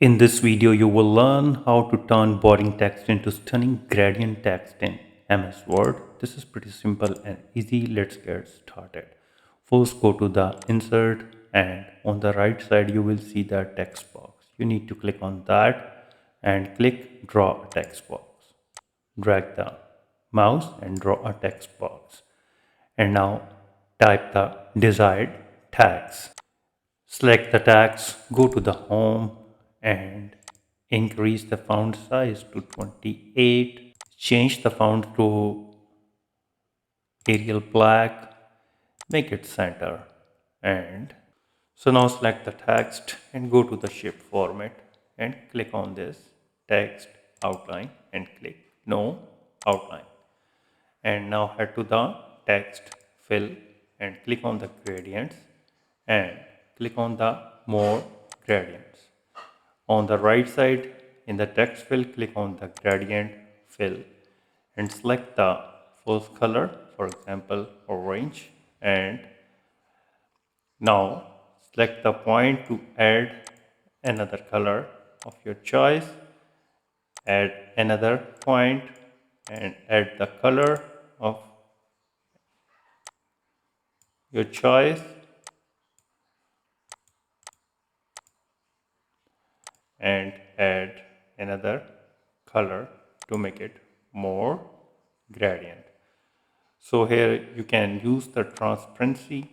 In this video, you will learn how to turn boring text into stunning gradient text in MS Word. This is pretty simple and easy. Let's get started. First, go to the insert and on the right side, you will see the text box. You need to click on that and click draw a text box. Drag the mouse and draw a text box. And now type the desired tags. Select the tags, go to the home and increase the font size to 28. Change the font to Arial black, make it center. And so now select the text and go to the shape format and click on this text outline and click no outline. And now head to the text fill and click on the gradients and click on the more gradients. On the right side in the text fill, click on the gradient fill and select the first color, for example orange, and now select the point to add another color of your choice. Add another point and add the color of your choice and add another color to make it more gradient. So here you can use the transparency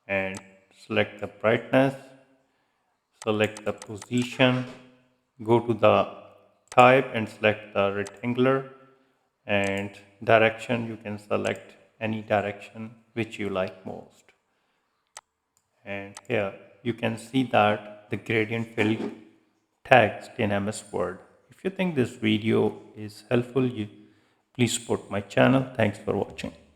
and select the brightness, select the position, go to the type and select the rectangular, and direction you can select any direction which you like most. And here you can see that the gradient fill text in MS Word. If you think this video is helpful, please support my channel. Thanks for watching.